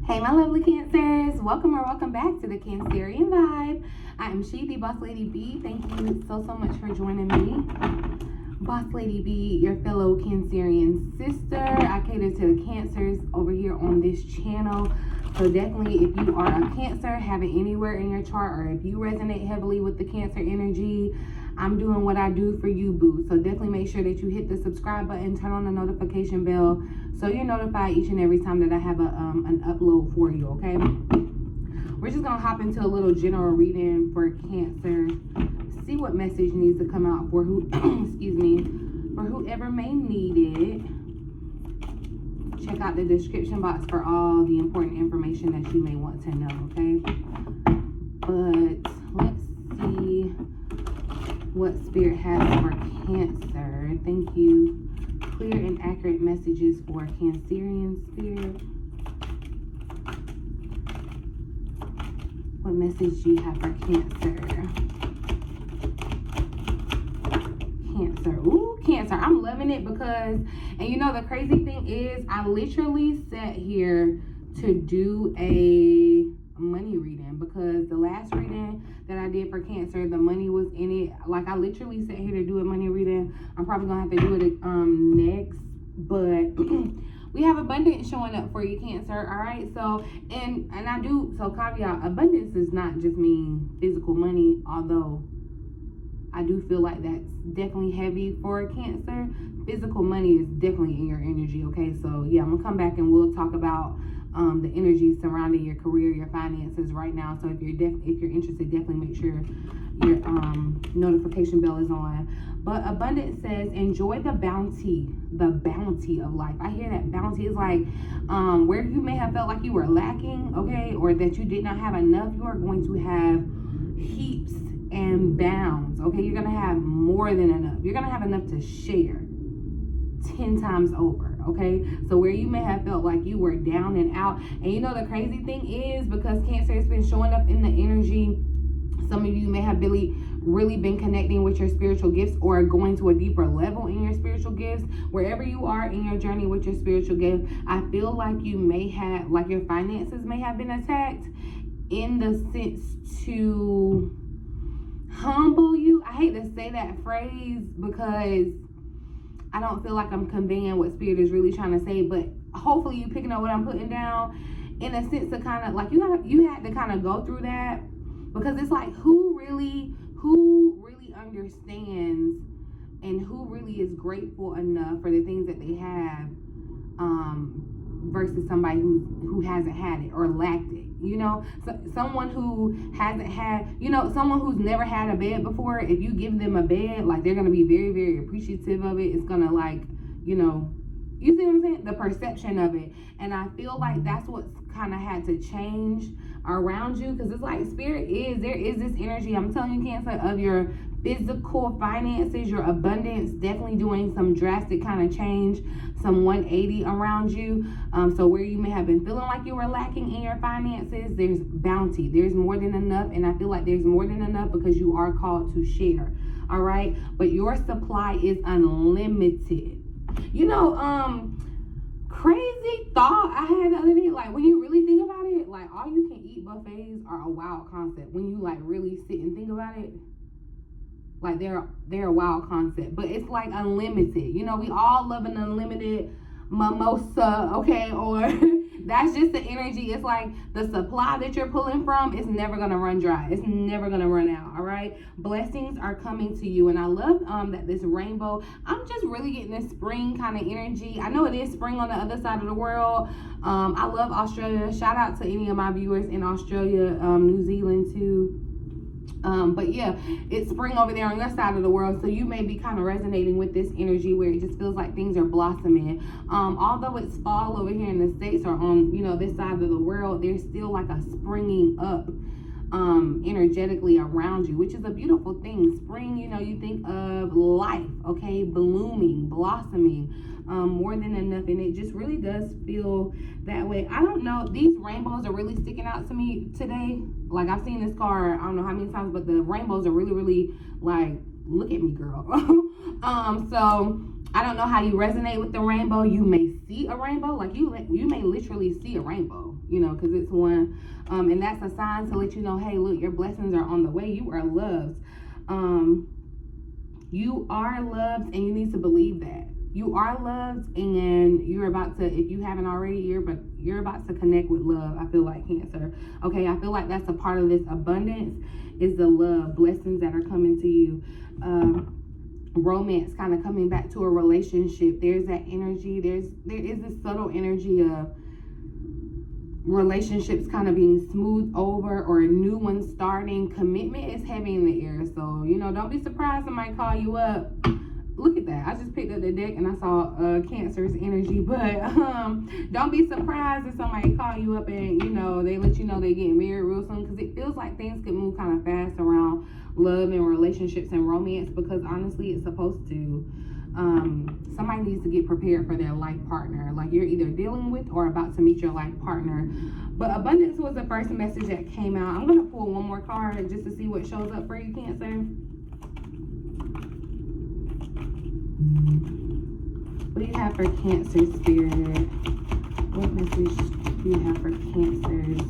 Hey my lovely Cancers, welcome or welcome back to the Cancerian vibe. I am she, the Boss Lady B. Thank you so much for joining me. Boss Lady B, your fellow Cancerian sister. I cater to the Cancers over here on this channel. So definitely if you are a Cancer, have it anywhere in your chart, or if you resonate heavily with the Cancer energy, I'm doing what I do for you, boo. So definitely make sure that you hit the subscribe button, turn on the notification bell, so you're notified each and every time that I have an upload for you, okay? We're just gonna hop into a little general reading for Cancer. See what message needs to come out for who, excuse me, for whoever may need it. Check out the description box for all the important information that you may want to know, okay? But let's see what Spirit has for Cancer. Thank you. Clear and accurate messages for Cancerian Spirit. What message do you have for Cancer? Cancer. Ooh, Cancer. I'm loving it because, and you know the crazy thing is, I literally sat here to do a money reading because the last reading that I did for Cancer, the money was in it. Like, I literally sat here to do a money reading. I'm probably gonna have to do it next, but we have abundance showing up for you, Cancer. All right, so and I do, so caveat, abundance does not just mean physical money, although I do feel like that's definitely heavy for Cancer. Physical money is definitely in your energy, okay? So yeah, I'm gonna come back and we'll talk about the energy surrounding your career, your finances right now. So if you're interested, definitely make sure your notification bell is on. But abundance says, enjoy the bounty of life. I hear that bounty is like where you may have felt like you were lacking, okay, or that you did not have enough. You are going to have heaps and bounds, okay? You're gonna have more than enough. You're gonna have enough to share 10 times over, okay? So where you may have felt like you were down and out, and you know the crazy thing is, because Cancer has been showing up in the energy, some of you may have really been connecting with your spiritual gifts or going to a deeper level in your spiritual gifts. Wherever you are in your journey with your spiritual gift, I feel like you may have, like your finances may have been attacked in the sense to humble you. I hate to say that phrase because I don't feel like I'm conveying what Spirit is really trying to say, but hopefully you picking up what I'm putting down, in a sense to kind of like you had to kind of go through that, because it's like who really understands and who really is grateful enough for the things that they have versus somebody who hasn't had it or lacked it, you know? So someone who hasn't had, you know, someone who's never had a bed before, if you give them a bed, like, they're going to be very, very appreciative of it. It's going to, like, you know, you see what I'm saying? The perception of it. And I feel like that's what's kind of had to change around you, because it's like Spirit is, there is this energy, I'm telling you, Cancer, of your physical finances, your abundance, definitely doing some drastic kind of change, some 180 around you. So where you may have been feeling like you were lacking in your finances, there's bounty, there's more than enough. And I feel like there's more than enough because you are called to share, all right? But your supply is unlimited. You know, crazy thought I had the other day, like, when you really think about it, like, all you can eat buffets are a wild concept. When you like really sit and think about it, like, they're a wild concept, but it's like unlimited. You know, we all love an unlimited mimosa, okay? Or that's just the energy. It's like the supply that you're pulling from is never gonna run dry. It's never gonna run out, all right? Blessings are coming to you. And I love that this rainbow, I'm just really getting this spring kind of energy. I know it is spring on the other side of the world. I love Australia. Shout out to any of my viewers in Australia, New Zealand too. But yeah, it's spring over there on your side of the world, so you may be kind of resonating with this energy where it just feels like things are blossoming. Although it's fall over here in the States or on, you know, this side of the world, there's still like a springing up energetically around you, which is a beautiful thing. Spring, you know, you think of life, okay, blooming, blossoming, more than enough, and it just really does feel that way. I don't know, these rainbows are really sticking out to me today. Like, I've seen this card I don't know how many times, but the rainbows are really like, look at me, girl. So I don't know how you resonate with the rainbow. You may see a rainbow, like you may literally see a rainbow. you know, because it's one. And that's a sign to let you know, hey, look, your blessings are on the way. You are loved. You are loved, and you need to believe that. You are loved, and you're about to, if you haven't already, you're about to connect with love. I feel like, Cancer. Okay, I feel like that's a part of this abundance is the love, blessings that are coming to you. Romance kind of coming back to a relationship. There's that energy. There is this subtle energy of relationships kind of being smoothed over or a new one starting. Commitment is heavy in the air. So, you know, don't be surprised somebody call you up. Look at that. I just picked up the deck and I saw Cancer's energy. But don't be surprised if somebody call you up and, you know, they let you know they getting married real soon. Because it feels like things could move kind of fast around love and relationships and romance. Because honestly, it's supposed to. Somebody needs to get prepared for their life partner. Like you're either dealing with or about to meet your life partner. But abundance was the first message that came out. I'm going to pull one more card just to see what shows up for you, Cancer. What do you have for Cancer, Spirit? What message do you have for Cancers?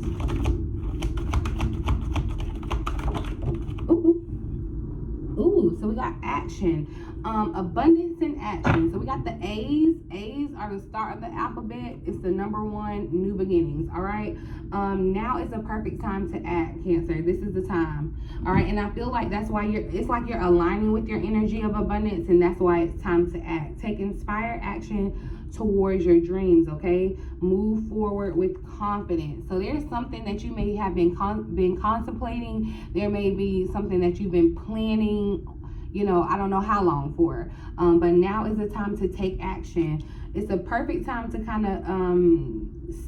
Ooh, so we got action. Abundance and action. So we got the A's. A's are the start of the alphabet. It's the number one, new beginnings. All right. Now is the perfect time to act, Cancer. This is the time. All right. And I feel like that's why it's like you're aligning with your energy of abundance, and that's why it's time to act. Take inspired action towards your dreams. Okay. Move forward with confidence. So there's something that you may have been contemplating. There may be something that you've been planning, you know, I don't know how long for, but now is the time to take action. It's a perfect time to kind of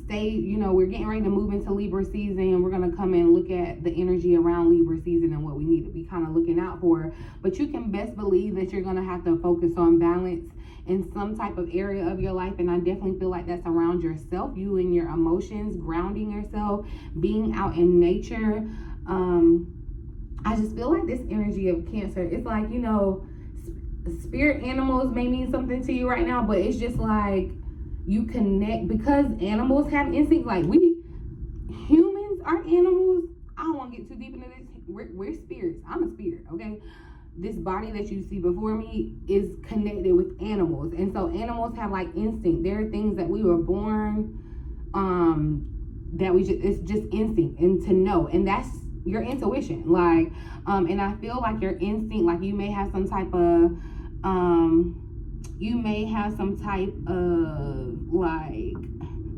stay, you know, we're getting ready to move into Libra season. We're going to come and look at the energy around Libra season and what we need to be kind of looking out for. But you can best believe that you're going to have to focus on balance in some type of area of your life. And I definitely feel like that's around yourself, you and your emotions, grounding yourself, being out in nature. I just feel like this energy of Cancer, it's like, you know, spirit animals may mean something to you right now, but it's just like you connect because animals have instincts. Like humans are animals. I don't want to get too deep into this. We're spirits. I'm a spirit, okay? This body that you see before me is connected with animals. And so animals have like instinct. There are things that we were born, that it's just instinct and to know. And that's your intuition, like, and I feel like your instinct, like you may have some type of, like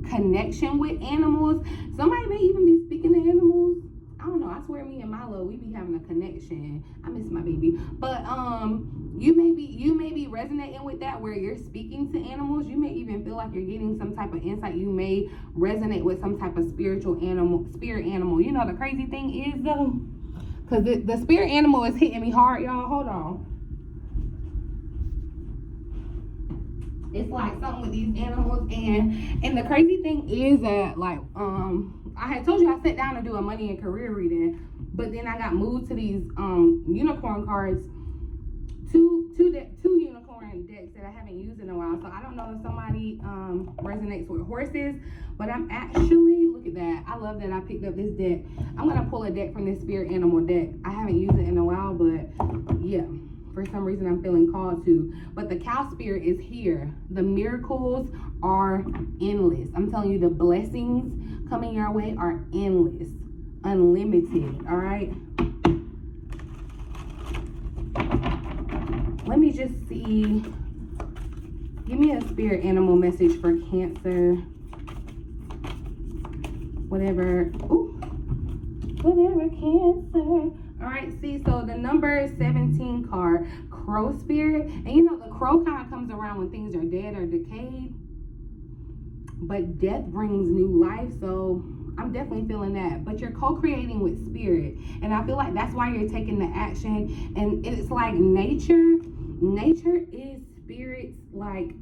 connection with animals. Somebody may even be speaking to animals. I don't know. I swear, me and Milo, we be having a connection. I miss my baby, but you may be resonating with that where you're speaking to animals. You may even feel like you're getting some type of insight. You may resonate with some type of spirit animal. You know, the crazy thing is though, because the spirit animal is hitting me hard, y'all. Hold on. It's like something with these animals, and the crazy thing is that, like, I had told you I sat down to do a money and career reading, but then I got moved to these unicorn cards, two unicorn decks that I haven't used in a while. So I don't know if somebody resonates with horses, but I'm actually, look at that. I love that I picked up this deck. I'm gonna pull a deck from this spirit animal deck. I haven't used it in a while, but yeah. For some reason, I'm feeling called to. But the cow spirit is here. The miracles are endless. I'm telling you, the blessings coming your way are endless, unlimited. All right. Let me just see. Give me a spirit animal message for Cancer. Whatever. Ooh. Whatever, Cancer. All right, see, so the number 17 card, crow spirit. And you know, the crow kind of comes around when things are dead or decayed. But death brings new life, so I'm definitely feeling that. But you're co-creating with spirit. And I feel like that's why you're taking the action. And it's like nature. Nature is spirit's, like,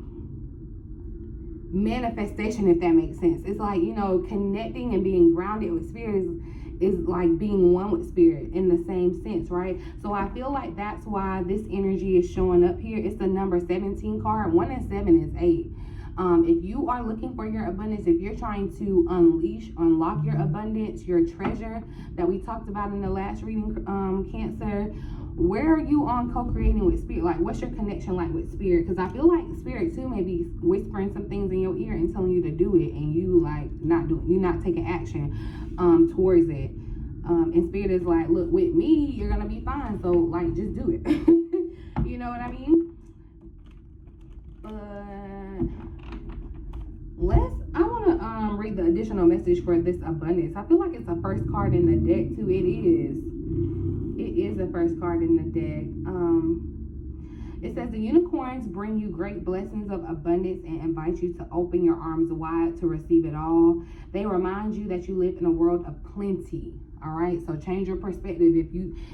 manifestation, if that makes sense. It's like, you know, connecting and being grounded with spirit is like being one with spirit in the same sense, right? So I feel like that's why this energy is showing up here. It's the number 17 card. 1 and 7 is 8. If you are looking for your abundance, if you're trying to unlock your abundance, your treasure that we talked about in the last reading, Cancer, where are you on co-creating with spirit? Like, what's your connection like with spirit? Because I feel like spirit too may be whispering some things in your ear and telling you to do it, and you like you're not taking action towards it. And spirit is like, look, with me, you're gonna be fine. So like, just do it. You know what I mean? I want to read the additional message for this abundance. I feel like it's the first card in the deck too. It is the first card in the deck. It says the unicorns bring you great blessings of abundance and invite you to open your arms wide to receive it all. They remind you that you live in a world of plenty. All right, so change your perspective.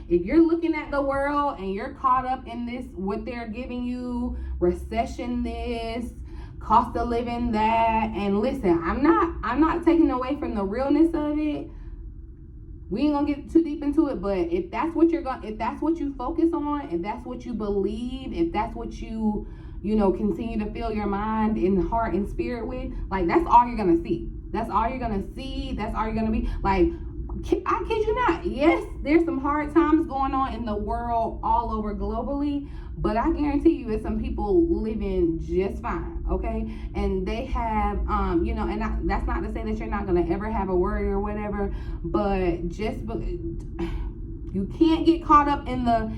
If you're looking at the world and you're caught up in this, what they're giving you, recession this, cost of living that, and listen, I'm not taking away from the realness of it. We ain't gonna get too deep into it, but if that's what if that's what you focus on, if that's what you believe, if that's what you continue to fill your mind and heart and spirit with, like, that's all you're gonna see. That's all you're gonna see. That's all you're gonna be. Like, I kid you not. Yes, there's some hard times going on in the world all over globally, but I guarantee you it's some people living just fine, okay? And they have, that's not to say that you're not going to ever have a worry or whatever, but you can't get caught up in the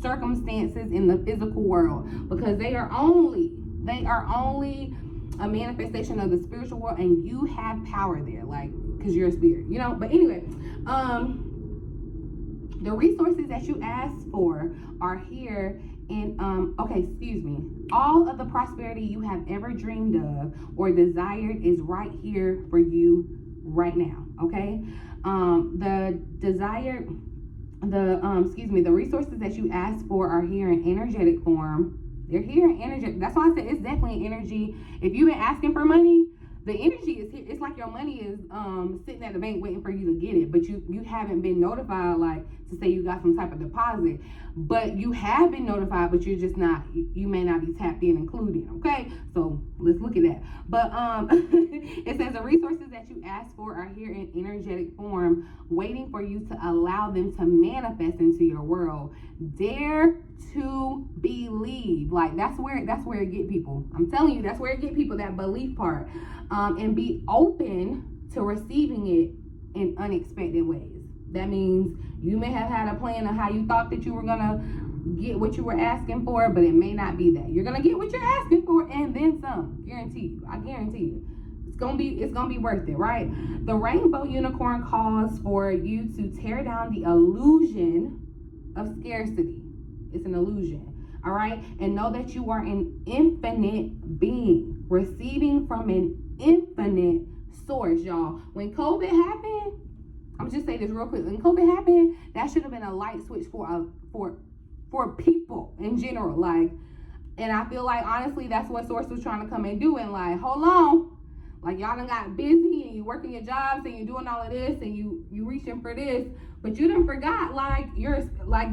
circumstances in the physical world, because they are only a manifestation of the spiritual world, and you have power there, like, because you're a spirit, but anyway, the resources that you asked for are here. And all of the prosperity you have ever dreamed of or desired is right here for you right now. Okay, the resources that you asked for are here in energetic form. They're here in energy. That's why I said it's definitely an energy. If you've been asking for money, the energy is here. It's like your money is sitting at the bank waiting for you to get it, but you haven't been notified, like, to say you got some type of deposit. But you have been notified, but you're just not, you may not be tapped in, included. Okay, so let's look at that. But it says the resources that you asked for are here in energetic form, waiting for you to allow them to manifest into your world. Dare to believe. Like, that's where it get people. I'm telling you, that's where it get people, that belief part. And be open to receiving it in unexpected ways. That means you may have had a plan of how you thought that you were gonna get what you were asking for, but it may not be that. You're gonna get what you're asking for and then some. Guarantee you. I guarantee you. It's gonna be worth it, right? The rainbow unicorn calls for you to tear down the illusion of scarcity. It's an illusion, all right? And know that you are an infinite being, receiving from an infinite source, y'all. When COVID happened, I'm just say this real quick. When COVID happened, that should have been a light switch for people in general. Like, and I feel like, honestly, that's what Source was trying to come and do. And like, hold on, like, y'all done got busy and you working your jobs and you doing all of this and you reaching for this, but you done forgot, like,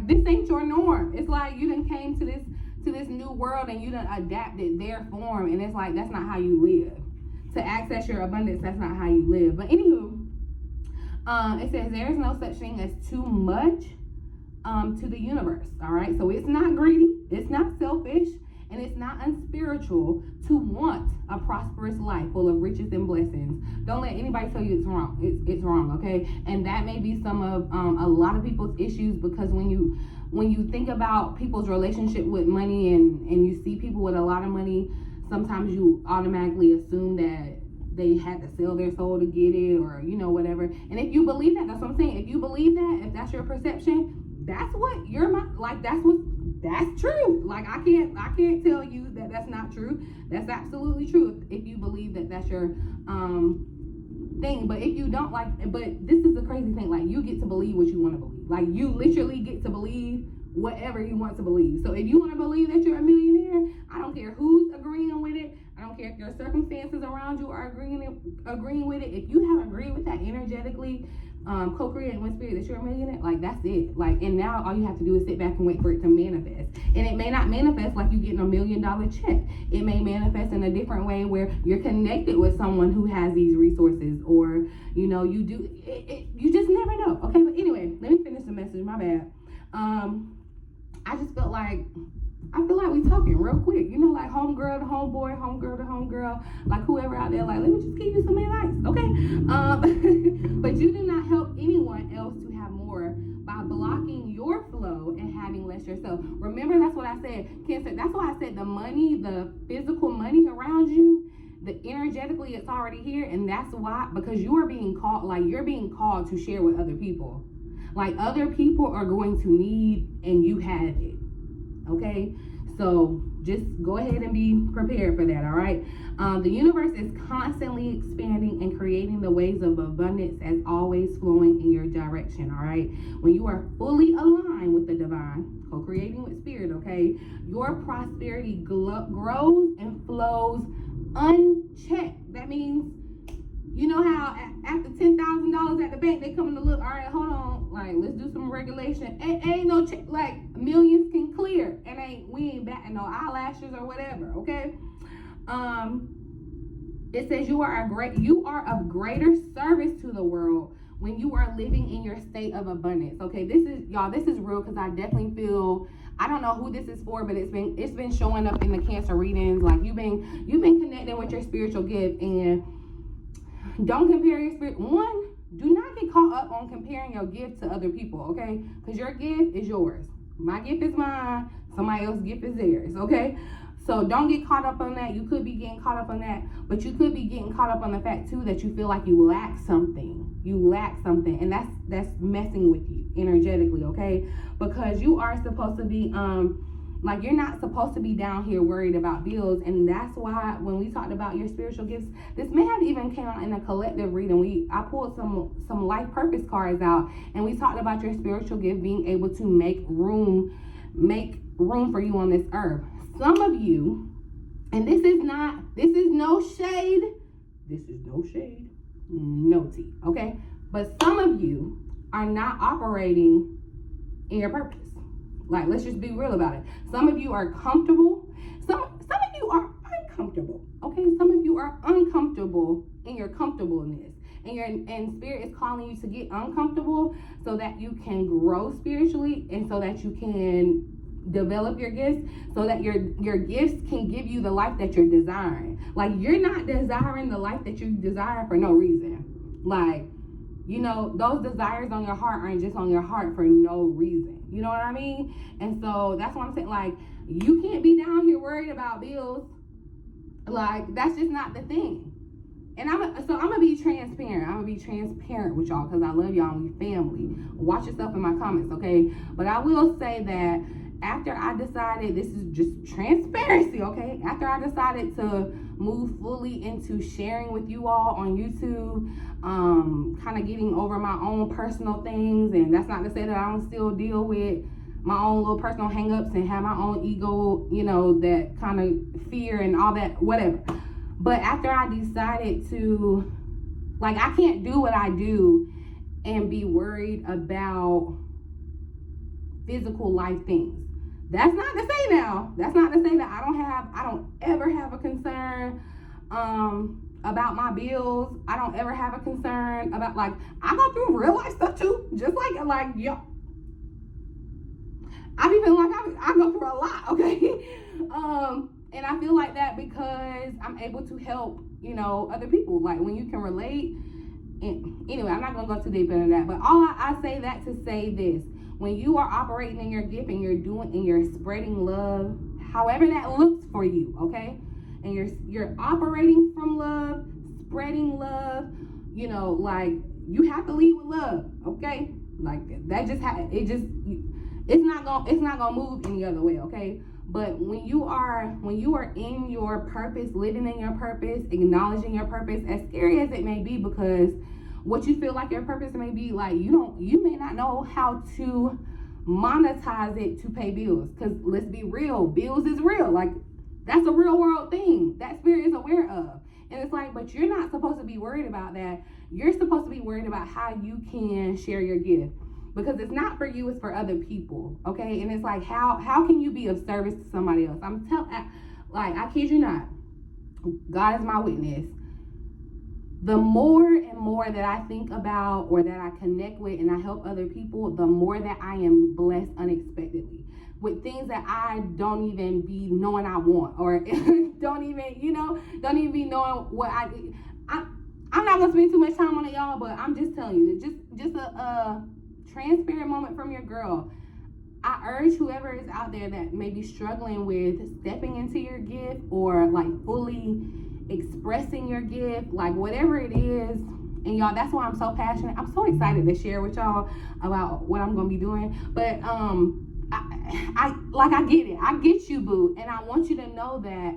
this ain't your norm. It's like you done came to this new world and you done adapted their form, and it's like, that's not how you live. To access your abundance, that's not how you live. But anywho, it says there is no such thing as too much to the universe. All right, so it's not greedy, it's not selfish, and it's not unspiritual to want a prosperous life full of riches and blessings. Don't let anybody tell you it's wrong. It's wrong, okay? And that may be some of a lot of people's issues, because when you think about people's relationship with money and you see people with a lot of money, sometimes you automatically assume that they had to sell their soul to get it, or whatever. And if you believe that, that's what I'm saying. If you believe that, if that's your perception, that's what your mind, like, that's true. Like, I can't tell you that that's not true. That's absolutely true if you believe that that's your thing. But if you don't, but this is the crazy thing, like, you get to believe what you want to believe. Like, you literally get to believe whatever you want to believe. So if you want to believe that you're a millionaire, I don't care who's agreeing with it. I don't care if your circumstances around you are agreeing with it. If you have agree with that energetically, co-creating with spirit that you're a millionaire, like that's it. Like, and now all you have to do is sit back and wait for it to manifest. And it may not manifest like you getting $1 million check. It may manifest in a different way where you're connected with someone who has these resources, or you know, you do you just never know. Okay, but anyway, let me finish the message. My bad. I just felt like we talking real quick, you know, like homegirl to homeboy, homegirl to homegirl, like whoever out there, like, let me just give you some advice, okay? But you do not help anyone else to have more by blocking your flow and having less yourself. Remember, that's what I said, Cancer. That's why I said the money, the physical money around you, the energetically, it's already here, and that's why, because you are being called, like you're being called to share with other people. Like other people are going to need, and you have it. Okay, so just go ahead and be prepared for that. All right. The universe is constantly expanding and creating the ways of abundance as always flowing in your direction. All right. When you are fully aligned with the divine, co-creating with spirit, okay, your prosperity grows and flows unchecked. That means, you know how after $10,000 at the bank, they come to look, all right, hold on, like, let's do some regulation. Ain't no check, like, millions can clear, and we ain't batting no eyelashes or whatever, okay? It says you are of greater service to the world when you are living in your state of abundance. Okay, this is real, because I definitely feel, I don't know who this is for, but it's been showing up in the Cancer readings. Like you've been connecting with your spiritual gift, and don't compare your spirit. One, do not get caught up on comparing your gift to other people, okay? Because your gift is yours. My gift is mine. Somebody else's gift is theirs, okay? So don't get caught up on that. You could be getting caught up on that, but you could be getting caught up on the fact too that you feel like you lack something. And that's messing with you energetically, okay? Because you are supposed to be like, you're not supposed to be down here worried about bills. And that's why when we talked about your spiritual gifts, this may have even came out in a collective reading. I pulled some life purpose cards out, and we talked about your spiritual gift being able to make room for you on this earth. Some of you, and this is no shade, no tea, okay? But some of you are not operating in your purpose. Like, let's just be real about it. Some of you are comfortable. Some of you are uncomfortable. Okay, some of you are uncomfortable in your comfortableness, and spirit is calling you to get uncomfortable so that you can grow spiritually, and so that you can develop your gifts, so that your gifts can give you the life that you're desiring. Like, you're not desiring the life that you desire for no reason. Like, you know, those desires on your heart aren't just on your heart for no reason. You know what I mean? And so that's what I'm saying. Like, you can't be down here worried about bills. Like, that's just not the thing. And I'm gonna be transparent. I'm gonna be transparent with y'all, because I love y'all and we family. Watch yourself in my comments, okay? But I will say that after I decided, this is just transparency, okay? After I decided to move fully into sharing with you all on YouTube, kind of getting over my own personal things, and that's not to say that I don't still deal with my own little personal hangups and have my own ego, you know, that kind of fear and all that, whatever. But after I decided to, like, I can't do what I do and be worried about physical life things. That's not to say that I don't ever have a concern about my bills. I don't ever have a concern about, like, I go through real life stuff too. Just like yo, I be feeling like I go through a lot, okay? And I feel like that because I'm able to help, you know, other people. Like, when you can relate. And anyway, I'm not gonna go too deep into that. But all I say that to say this: when you are operating in your gift and you're spreading love, however that looks for you, okay? And you're operating from love, spreading love, you know, like, you have to lead with love, okay? Like, that it's not gonna move any other way, okay? But when you are in your purpose, living in your purpose, acknowledging your purpose, as scary as it may be, because what you feel like your purpose may be, like, you may not know how to monetize it to pay bills. Because let's be real, bills is real. Like, that's a real world thing that spirit is aware of. And it's like, but you're not supposed to be worried about that. you're supposed to be worried about how you can share your gift, because it's not for you, it's for other people, okay? And it's like, how can you be of service to somebody else? I kid you not, God is my witness. The more and more that I think about or that I connect with and I help other people, the more that I am blessed unexpectedly with things that I don't even be knowing I want, or don't even be knowing what I'm not gonna spend too much time on it, y'all, but I'm just telling you, just a transparent moment from your girl. I urge whoever is out there that may be struggling with stepping into your gift or like fully expressing your gift, like whatever it is. And y'all, that's why I'm so passionate. I'm so excited to share with y'all about what I'm gonna be doing. But I get it. I get you, boo. And I want you to know that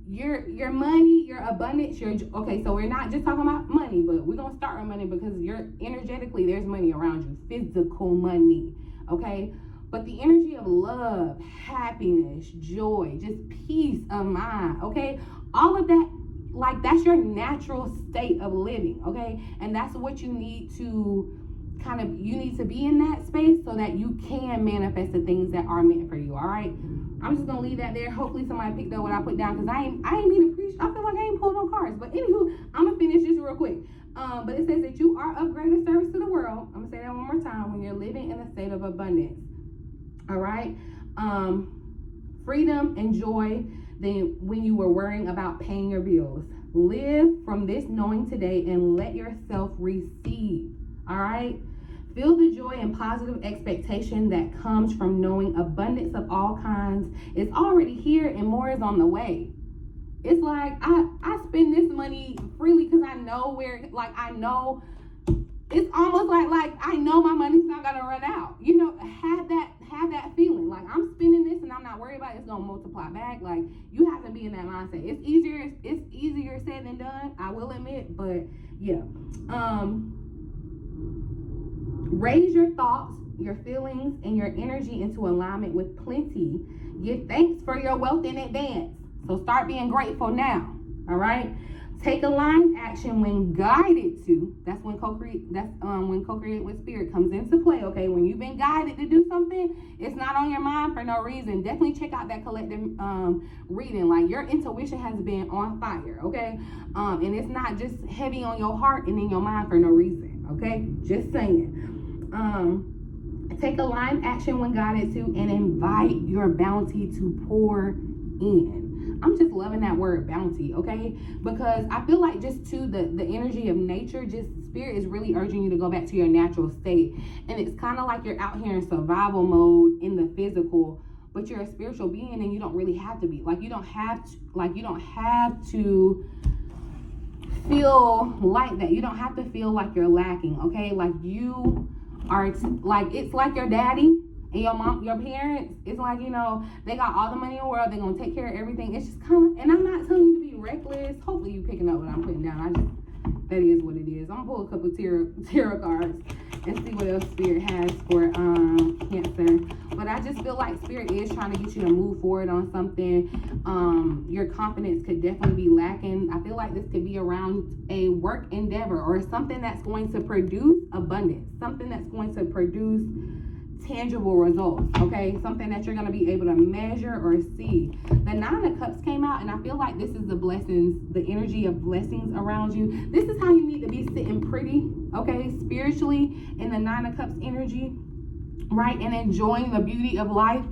your money, your abundance, okay, so we're not just talking about money, but we're gonna start with money because you're energetically, there's money around you, physical money, okay? But the energy of love, happiness, joy, just peace of mind, okay? All of that, like, that's your natural state of living, okay? And that's what you need to you need to be in that space so that you can manifest the things that are meant for you, all right? I'm just gonna leave that there. Hopefully somebody picked up what I put down, because I ain't mean to preach. I feel like I ain't pulled no cards. But anywho, I'm gonna finish this real quick. But it says that you are of greater service to the world. I'm gonna say that one more time. When you're living in a state of abundance, all right? Freedom and joy than when you were worrying about paying your bills. Live from this knowing today and let yourself receive, all right? Feel the joy and positive expectation that comes from knowing abundance of all kinds is already here and more is on the way. It's like I spend this money freely because I know where, like, I know it's almost like I know my money's not gonna run out. You know, have that feeling. Like, I'm spending this and I'm not worried about it, it's gonna multiply back. Like, you have to be in that mindset. It's easier said than done, I will admit, but yeah. Raise your thoughts, your feelings, and your energy into alignment with plenty. Give thanks for your wealth in advance. So start being grateful now, all right? Take aligned action when guided to. That's when co-create with spirit comes into play, okay? When you've been guided to do something, it's not on your mind for no reason. Definitely check out that collective reading. Like, your intuition has been on fire, okay? And it's not just heavy on your heart and in your mind for no reason, okay? Just saying. Take aligned action when guided to, and invite your bounty to pour in. I'm just loving that word bounty, okay? Because I feel like just to the energy of nature, just spirit is really urging you to go back to your natural state. And it's kind of like you're out here in survival mode in the physical, but you're a spiritual being and you don't really have to be. Like, you don't have to feel like that. You don't have to feel like you're lacking, okay? Like, you are, like, it's like your daddy and your mom, your parents. It's like, you know, they got all the money in the world, they're gonna take care of everything. It's just kind of, and I'm not telling you to be reckless. Hopefully you picking up what I'm putting down. That is what it is. I'm gonna pull a couple tarot cards and see what else spirit has for Cancer. But I just feel like spirit is trying to get you to move forward on something. Your confidence could definitely be lacking. I feel like this could be around a work endeavor or something that's going to produce abundance, something that's going to produce tangible results, okay? Something that you're going to be able to measure or see. The Nine of Cups came out, and I feel like this is the blessings, the energy of blessings around you. This is how you need to be sitting pretty, okay, spiritually, in the Nine of Cups energy, right? And enjoying the beauty of life.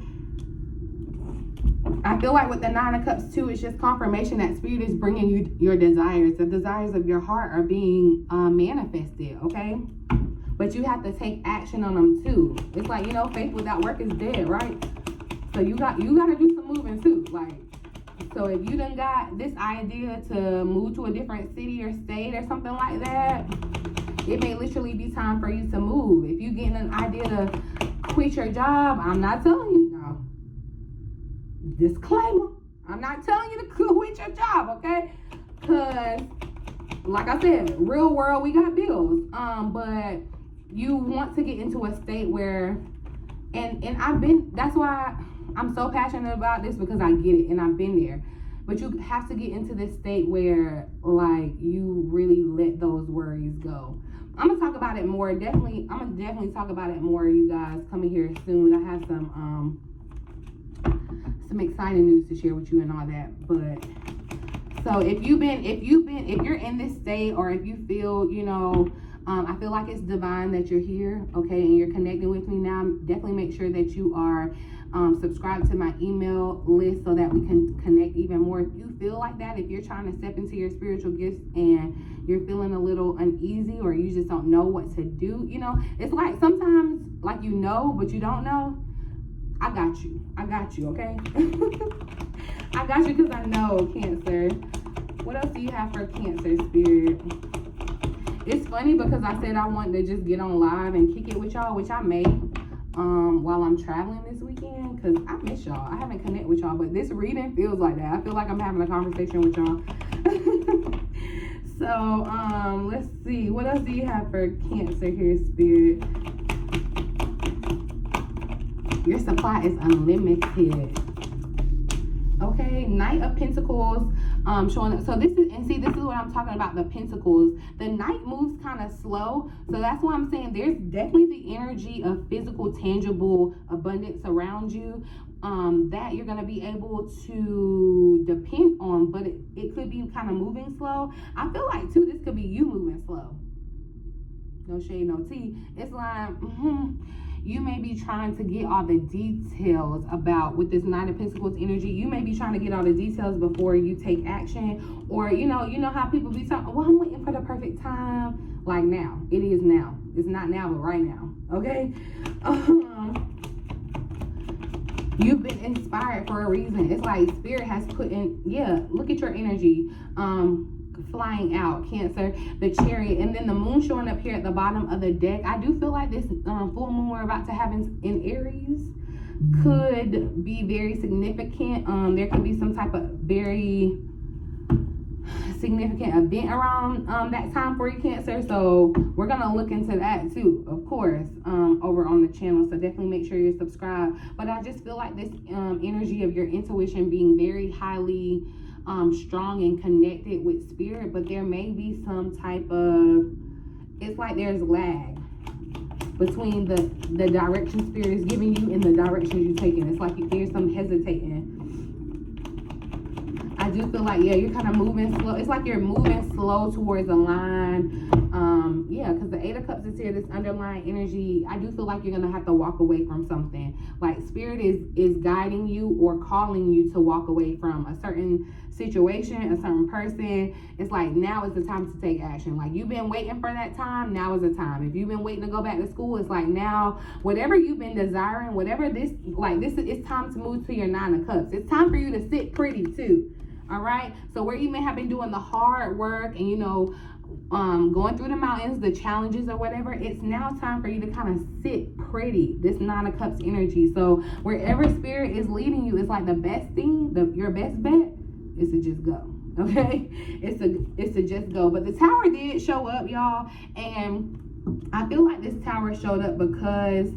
I feel like with the Nine of Cups too, it's just confirmation that spirit is bringing you your desires. The desires of your heart are being manifested, okay? But you have to take action on them too. It's like, you know, faith without work is dead, right? So you got to do some moving too. Like, so if you done got this idea to move to a different city or state or something like that, it may literally be time for you to move. If you getting an idea to quit your job, I'm not telling you now. Disclaimer, I'm not telling you to quit your job, okay? Because, like I said, real world, we got bills. But you want to get into a state where, and that's why I'm so passionate about this, because I get it and I've been there. But you have to get into this state where, like, you really let those worries go. I'm gonna talk about it more. I'm gonna definitely talk about it more, you guys. Coming here soon. I have some exciting news to share with you and all that. But so if you're in this state, or if you feel, you know, I feel like it's divine that you're here, okay, and you're connecting with me now, definitely make sure that you are subscribe to my email list so that we can connect even more. If you feel like that, if you're trying to step into your spiritual gifts and you're feeling a little uneasy, or you just don't know what to do, you know, it's like sometimes, like, you know, but you don't know. I got you, okay? I got you, because I know, Cancer. What else do you have for Cancer, Spirit? It's funny because I said I wanted to just get on live and kick it with y'all, which I may while I'm traveling this weekend, because I miss y'all. I haven't connected with y'all, but this reading feels like that. I feel like I'm having a conversation with y'all. So, let's see. What else do you have for Cancer here, Spirit? Your supply is unlimited. Okay, Knight of Pentacles showing up. So this is what I'm talking about, the Pentacles. The Knight moves kind of slow, so that's why I'm saying there's definitely the energy of physical, tangible abundance around you that you're going to be able to depend on, but it could be kind of moving slow. I feel like, too, this could be you moving slow. No shade, no tea. It's like, you may be trying to get all the details about, with this Nine of Pentacles energy, you may be trying to get all the details before you take action. Or, you know how people be talking, well, I'm waiting for the perfect time. Like now. It is now. It's not now, but right now. Okay? You've been inspired for a reason. It's like Spirit has put in, look at your energy. Flying out, Cancer, the Chariot, and then the Moon showing up here at the bottom of the deck. I do feel like this full moon we're about to have in Aries could be very significant. There could be some type of very significant event around that time for you, Cancer. So we're gonna look into that too, of course, over on the channel. So definitely make sure you're subscribed. But I just feel like this energy of your intuition being very highly strong and connected with Spirit, but there may be some type of, it's like there's lag between the direction Spirit is giving you and the directions you're taking. It's like there's some hesitating. I do feel like, you're kind of moving slow. It's like you're moving slow towards a line. Because the Eight of Cups is here, this underlying energy. I do feel like you're going to have to walk away from something. Like Spirit is guiding you or calling you to walk away from a certain situation, a certain person. It's like, now is the time to take action. Like, you've been waiting for that time, now is the time. If you've been waiting to go back to school, it's like, now, whatever you've been desiring, whatever it's time to move to your Nine of Cups. It's time for you to sit pretty too. All right, so where you may have been doing the hard work and going through the mountains, the challenges or whatever, it's now time for you to kind of sit pretty, this Nine of Cups energy. So wherever Spirit is leading you, it's like the best thing, your best bet is to just go. Okay, it's to just go. But the Tower did show up, y'all, and I feel like this Tower showed up because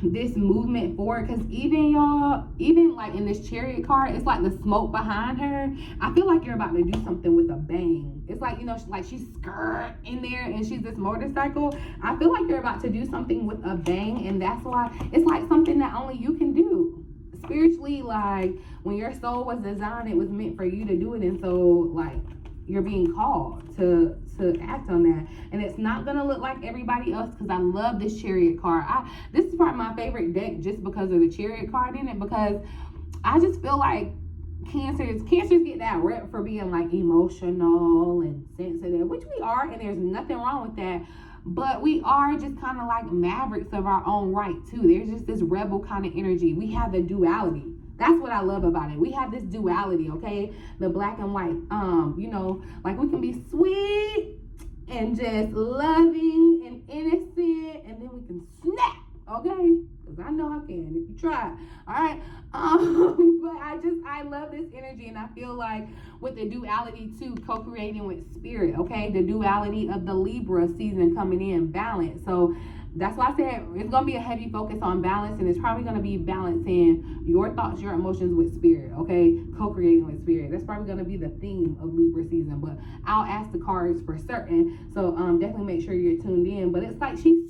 this movement forward, because even like in this Chariot card, it's like the smoke behind her. I feel like you're about to do something with a bang. It's like, like she's skirt in there and she's this motorcycle. I feel like you're about to do something with a bang, and that's why it's like something that only you can do spiritually. Like, when your soul was designed, it was meant for you to do it, and so like you're being called to act on that. And it's not gonna look like everybody else, because I love this Chariot card. This is probably my favorite deck just because of the Chariot card in it, because I just feel like Cancers get that rep for being like emotional and sensitive, which we are, and there's nothing wrong with that. But we are just kind of like mavericks of our own right too. There's just this rebel kind of energy. We have the duality. That's what I love about it. We have this duality, okay? The black and white. Like we can be sweet and just loving and innocent, and then we can snap, okay? Because I know I can if you try. All right. But I love this energy, and I feel like with the duality too, co-creating with Spirit, okay? The duality of the Libra season coming in, balance. So That's why I said it's going to be a heavy focus on balance, and it's probably going to be balancing your thoughts, your emotions with spirit, okay? Co-creating with spirit. That's probably going to be the theme of Libra season, but I'll ask the cards for certain, so definitely make sure you're tuned in. But it's like she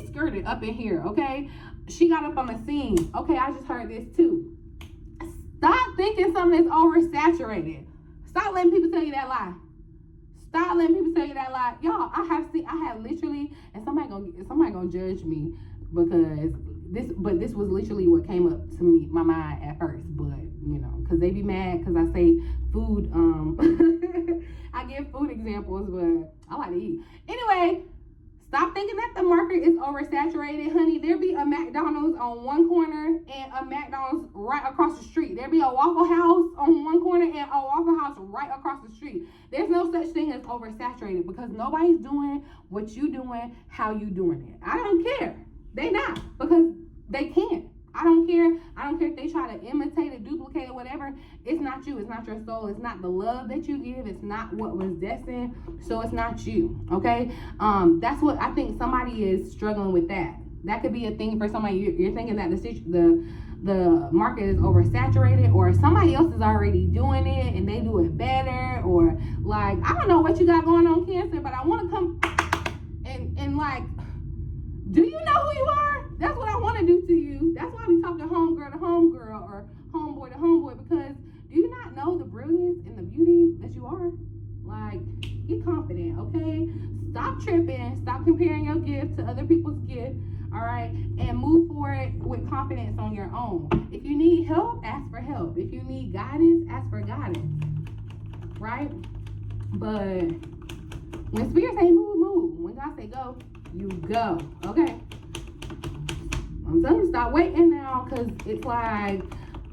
skirted up in here, okay? She got up on the scene. Okay, I just heard this too. Stop thinking something is oversaturated. Stop letting people tell you that lie. Stop letting people tell you that lie. Y'all, I have literally, and somebody gonna judge me because this was literally what came up to me, my mind at first. But, you know, because they be mad because I say food, I give food examples, but I like to eat. Anyway, stop thinking that the market is oversaturated, honey. There be a McDonald's on one corner and a McDonald's right across the street. There be a Waffle House on one corner and a Waffle House right across the street. There's no such thing as oversaturated because nobody's doing what you doing, how you doing it. I don't care. They not, because they can't. I don't care. I don't care if they try to imitate it, duplicate it, whatever. It's not you. It's not your soul. It's not the love that you give. It's not what was destined. So it's not you. Okay. That's what I think somebody is struggling with. That could be a thing for somebody. You're thinking that the market is oversaturated, or somebody else is already doing it and they do it better, or like, I don't know what you got going on, Cancer, but I want to come and like, do you know who you are? That's what I want to do to you. That's why we talk to homegirl or homeboy to homeboy, because do you not know the brilliance and the beauty that you are? Like, get confident, okay? Stop tripping. Stop comparing your gift to other people's gift, all right? And move forward with confidence on your own. If you need help, ask for help. If you need guidance, ask for guidance, right? But when spirit say move, move. When God say go, you go, okay? I'm telling you, stop waiting now, because it's like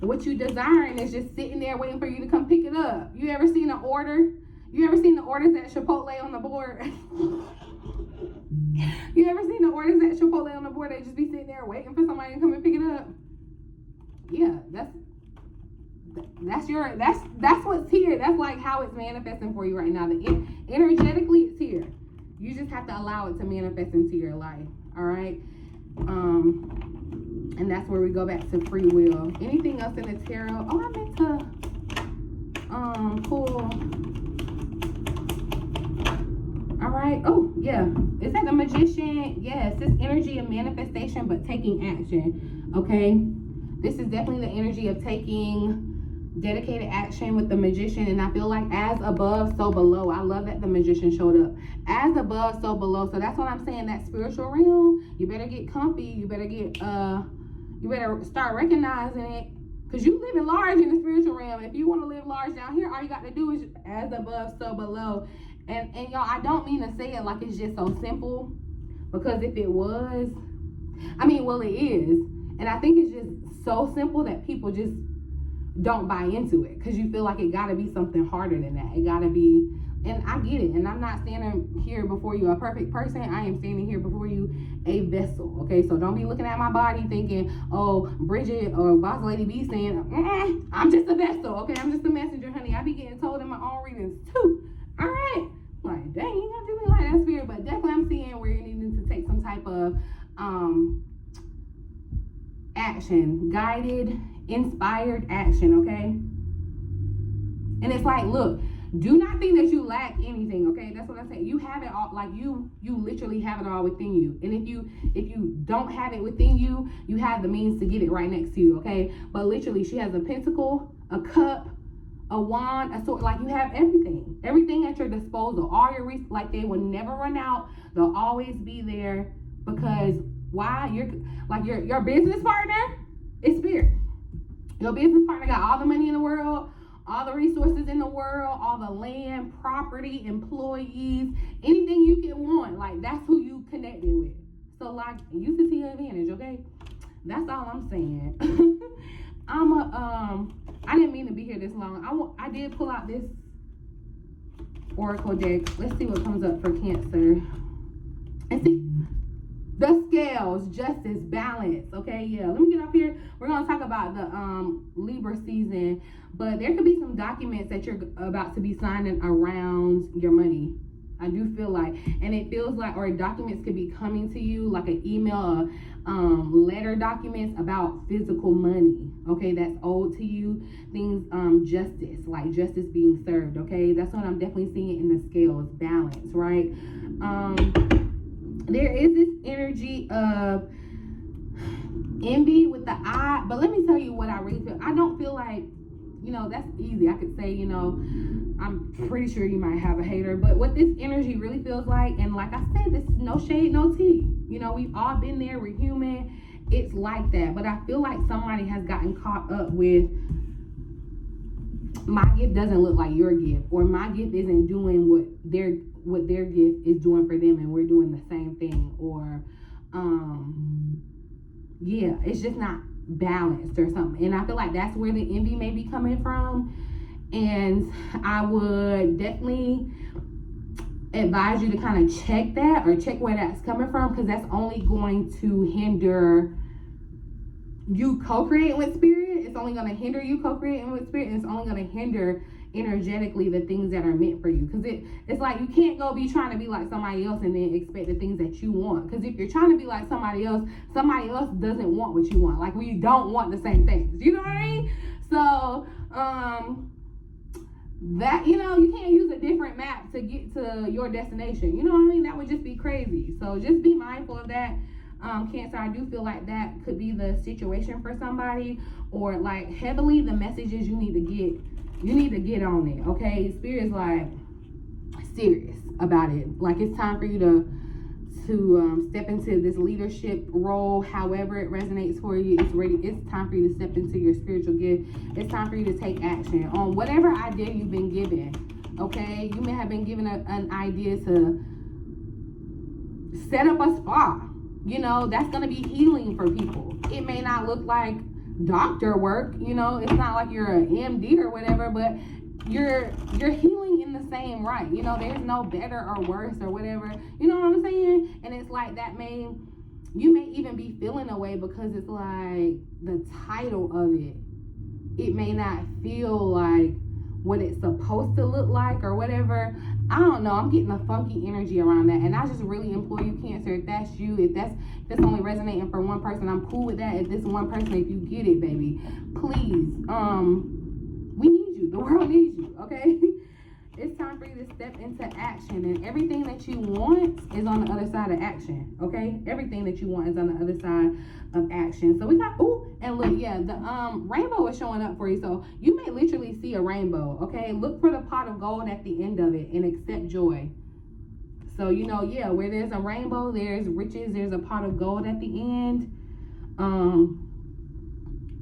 what you desiring is just sitting there waiting for you to come pick it up. You ever seen an order? You ever seen the orders at Chipotle on the board? You ever seen the orders at Chipotle on the board? They just be sitting there waiting for somebody to come and pick it up. Yeah, that's what's here. That's like how it's manifesting for you right now. Energetically, it's here. You just have to allow it to manifest into your life. All right. And that's where we go back to free will. Anything else in the tarot? Oh, I meant to pull. All right. Oh, yeah. Is that the Magician? Yes, it's energy of manifestation, but taking action. Okay. This is definitely the energy of taking dedicated action with the Magician, and I feel like as above, so below. I love that the Magician showed up. As above, so below. So that's what I'm saying. That spiritual realm, you better get comfy. You better get you better start recognizing it, because you live in large in the spiritual realm. If you want to live large down here, all you got to do is as above, so below. And y'all, I don't mean to say it like it's just so simple, because if it was, I mean, well, it is, and I think it's just so simple that people just don't buy into it, because you feel like it got to be something harder than that. It got to be, and I get it, and I'm not standing here before you a perfect person. I am standing here before you a vessel, okay? So don't be looking at my body thinking, oh, Bridget or Boss Lady B saying, I'm just a vessel, okay? I'm just a messenger, honey. I be getting told in my own readings too. All right, like, dang, you gotta do me like that, spirit. But definitely I'm seeing where you're needing to take some type of action, guided, inspired action, okay? And it's like, look, do not think that you lack anything, okay? That's what I'm saying. You have it all, like you literally have it all within you. And if you don't have it within you, you have the means to get it right next to you, okay? But literally, she has a pentacle, a cup, a wand, a sword. Like, you have everything at your disposal. All your like, they will never run out. They'll always be there, because why? You're like your business partner is spirit. Your business partner got all the money in the world, all the resources in the world, all the land, property, employees, anything you can want. Like, that's who you connected with. So, like, use it to your advantage, okay? That's all I'm saying. I didn't mean to be here this long. I did pull out this oracle deck. Let's see what comes up for Cancer. And see, the scales, justice, balance. Okay, yeah. Let me get up here. We're gonna talk about the Libra season, but there could be some documents that you're about to be signing around your money. I do feel like, and it feels like, or documents could be coming to you, like an email, letter documents about physical money, okay, that's owed to you, things, justice, like justice being served, okay, that's what I'm definitely seeing in the scales, balance, right? There is this energy of envy with the eye, but let me tell you what I really feel. I don't feel like, you know, that's easy. I could say, you know, I'm pretty sure you might have a hater, but what this energy really feels like, and like I said, this is no shade, no tea. You know, we've all been there. We're human. It's like that. But I feel like somebody has gotten caught up with, my gift doesn't look like your gift, or my gift isn't doing what their gift is doing for them, and we're doing the same thing, or yeah, it's just not balanced or something. And I feel like that's where the envy may be coming from. And I would definitely advise you to kind of check that, or check where that's coming from, because that's only going to hinder you co-creating with spirit. It's only going to hinder you co-creating with spirit, and it's only going to hinder energetically the things that are meant for you. Because it's like you can't go be trying to be like somebody else and then expect the things that you want. Because if you're trying to be like somebody else doesn't want what you want. Like, we don't want the same things, you know what I mean? So that, you know, you can't use a different map to get to your destination, you know what I mean? That would just be crazy. So just be mindful of that. Cancer, I do feel like that could be the situation for somebody, or like heavily the messages you need to get on it, okay? Spirit's like serious about it. Like, it's time for you to step into this leadership role, however it resonates for you. It's time for you to step into your spiritual gift. It's time for you to take action on whatever idea you've been given, okay? You may have been given an idea to set up a spa. You know, that's going to be healing for people. It may not look like doctor work, you know, it's not like you're an MD or whatever, but you're healing in the same right. You know, there's no better or worse or whatever, you know what I'm saying? And it's like you may even be feeling a way because it's like the title of it may not feel like what it's supposed to look like or whatever. I don't know, I'm getting a funky energy around that, and I just really implore you, Cancer, if that's you, if that's only resonating for one person, I'm cool with that. If this one person, if you get it, baby, please, we need you, the world needs you, okay? It's time for you to step into action, and everything that you want is on the other side of action, okay? Everything that you want is on the other side of action. So we got, and look, yeah, the rainbow is showing up for you. So you may literally see a rainbow, okay? Look for the pot of gold at the end of it and accept joy. So, you know, yeah, where there's a rainbow, there's riches, there's a pot of gold at the end.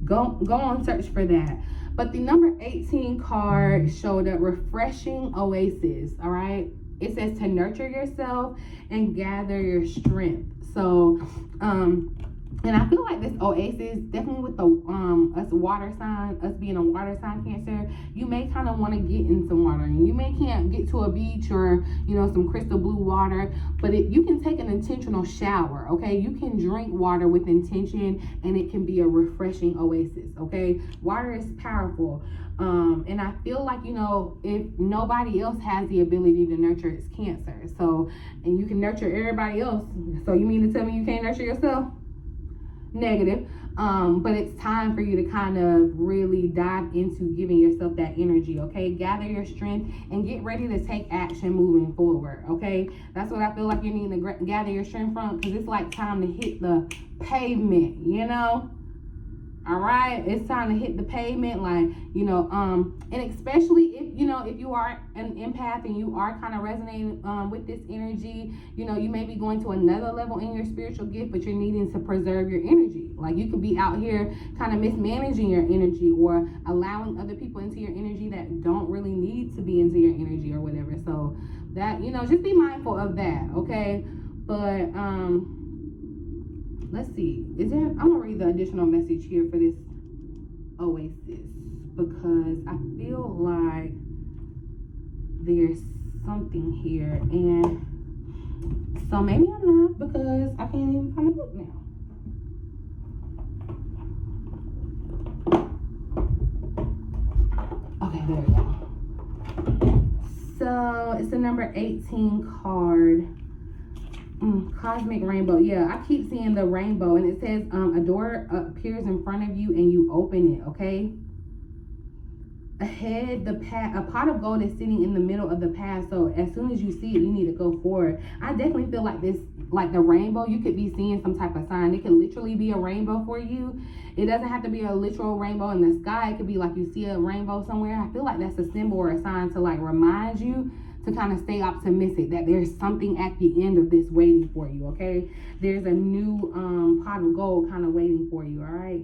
Go on search for that. But the number 18 card showed up, refreshing oasis, all right? It says to nurture yourself and gather your strength. So, and I feel like this oasis, definitely with the us water sign, us being a water sign, Cancer, you may kind of want to get in some water. And you may can't get to a beach or, you know, some crystal blue water, but you can take an intentional shower, okay? You can drink water with intention, and it can be a refreshing oasis, okay? Water is powerful. And I feel like, you know, if nobody else has the ability to nurture, it's Cancer. So, and you can nurture everybody else. So you mean to tell me you can't nurture yourself? Negative. But it's time for you to kind of really dive into giving yourself that energy, okay? Gather your strength and get ready to take action moving forward, okay? That's what I feel like you need to gather your strength from, because it's like time to hit the pavement, you know? All right, it's time to hit the pavement, like, you know, and especially if, you know, if you are an empath and you are kind of resonating with this energy, you know, you may be going to another level in your spiritual gift, but you're needing to preserve your energy. Like, you could be out here kind of mismanaging your energy, or allowing other people into your energy that don't really need to be into your energy or whatever. So that, you know, just be mindful of that, okay? But let's see, I'm gonna read the additional message here for this oasis, because I feel like there's something here, and so maybe I'm not, because I can't even find a book now. Okay, there we go. So it's the number 18 card. Cosmic rainbow. Yeah, I keep seeing the rainbow, and it says a door appears in front of you and you open it. Okay. Ahead, a pot of gold is sitting in the middle of the path. So as soon as you see it, you need to go forward. I definitely feel like this, like the rainbow, you could be seeing some type of sign. It could literally be a rainbow for you. It doesn't have to be a literal rainbow in the sky. It could be like you see a rainbow somewhere. I feel like that's a symbol or a sign to like remind you to kind of stay optimistic that there's something at the end of this waiting for you. Okay, there's a new pot of gold kind of waiting for you. All right.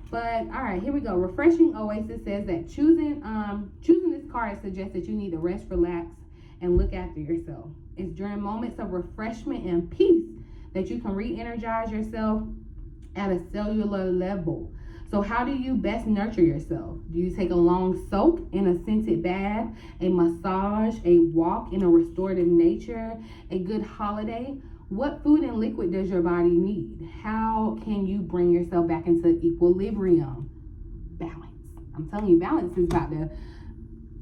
But all right, here we go. Refreshing Oasis says that choosing this card suggests that you need to rest, relax, and look after yourself. It's during moments of refreshment and peace that you can re-energize yourself at a cellular level. So how do you best nurture yourself? Do you take a long soak in a scented bath, a massage, a walk in a restorative nature, a good holiday? What food and liquid does your body need? How can you bring yourself back into equilibrium? Balance. I'm telling you, balance is about to...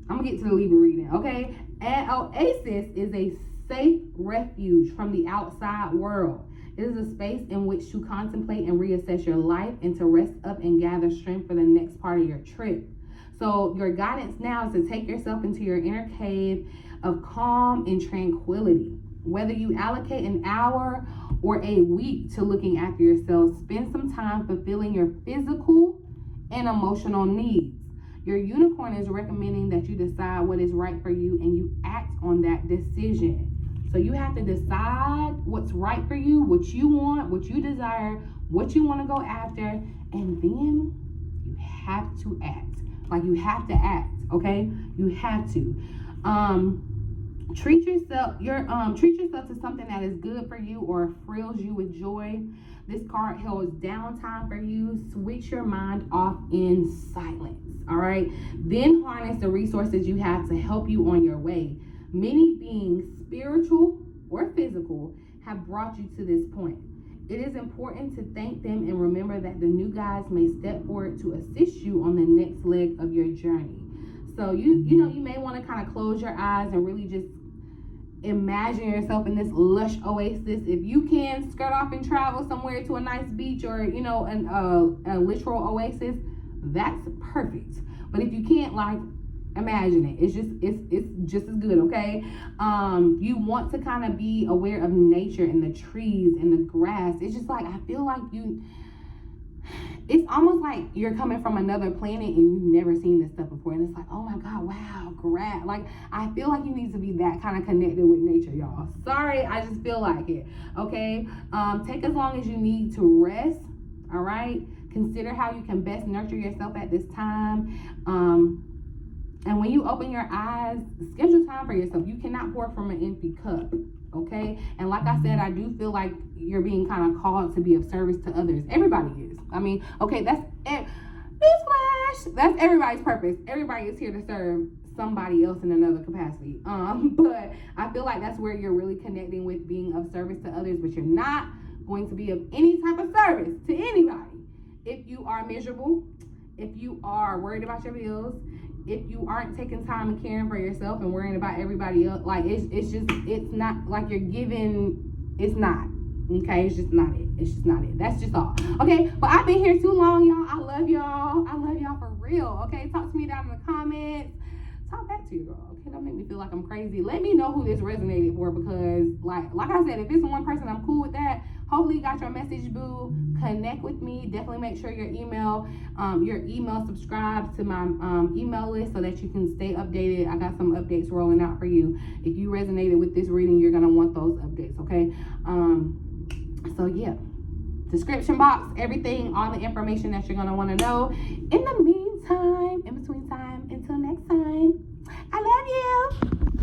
I'm going to get to the Libra reading, okay? An oasis is a safe refuge from the outside world. It is a space in which to contemplate and reassess your life and to rest up and gather strength for the next part of your trip. So your guidance now is to take yourself into your inner cave of calm and tranquility. Whether you allocate an hour or a week to looking after yourself, spend some time fulfilling your physical and emotional needs. Your unicorn is recommending that you decide what is right for you and you act on that decision. So you have to decide what's right for you, what you want, what you desire, what you want to go after, and then you have to act. Like you have to act, okay? You have to. Treat yourself to something that is good for you or thrills you with joy. This card holds downtime for you. Switch your mind off in silence. All right. Then harness the resources you have to help you on your way. Many beings, spiritual or physical, have brought you to this point. It is important to thank them and remember that the new guides may step forward to assist you on the next leg of your journey. So you may want to kind of close your eyes and really just imagine yourself in this lush oasis. If you can skirt off and travel somewhere to a nice beach or a literal oasis, that's perfect. But if you can't, like, imagine it. It's just as good, okay? You want to kind of be aware of nature and the trees and the grass. It's just like, I feel like it's almost like you're coming from another planet and you've never seen this stuff before. And it's like, oh my God, wow, grass. Like, I feel like you need to be that kind of connected with nature, y'all. Sorry, I just feel like it, okay? Take as long as you need to rest, all right? Consider how you can best nurture yourself at this time. And when you open your eyes, schedule time for yourself. You cannot pour from an empty cup, okay? And like I said, I do feel like you're being kind of called to be of service to others. Everybody is. I mean, okay, that's newsflash. That's everybody's purpose. Everybody is here to serve somebody else in another capacity. But I feel like that's where you're really connecting with being of service to others, but you're not going to be of any type of service to anybody if you are miserable, if you are worried about your bills, if you aren't taking time and caring for yourself and worrying about everybody else. Like, it's not like you're giving. It's not. Okay, it's just not it. It's just not it. That's just all. Okay, but I've been here too long, y'all. I love y'all. I love y'all for real. Okay, talk to me down in the comments. Talk back to you, girl. Okay, don't make me feel like I'm crazy. Let me know who this resonated for, because like I said, if it's one person, I'm cool with that. Hopefully you got your message, boo. Connect with me. Definitely make sure your email subscribes to my email list so that you can stay updated. I got some updates rolling out for you. If you resonated with this reading, you're gonna want those updates, okay? So yeah, description box, everything, all the information that you're gonna want to know. In the meantime, in between time, until next time, I love you.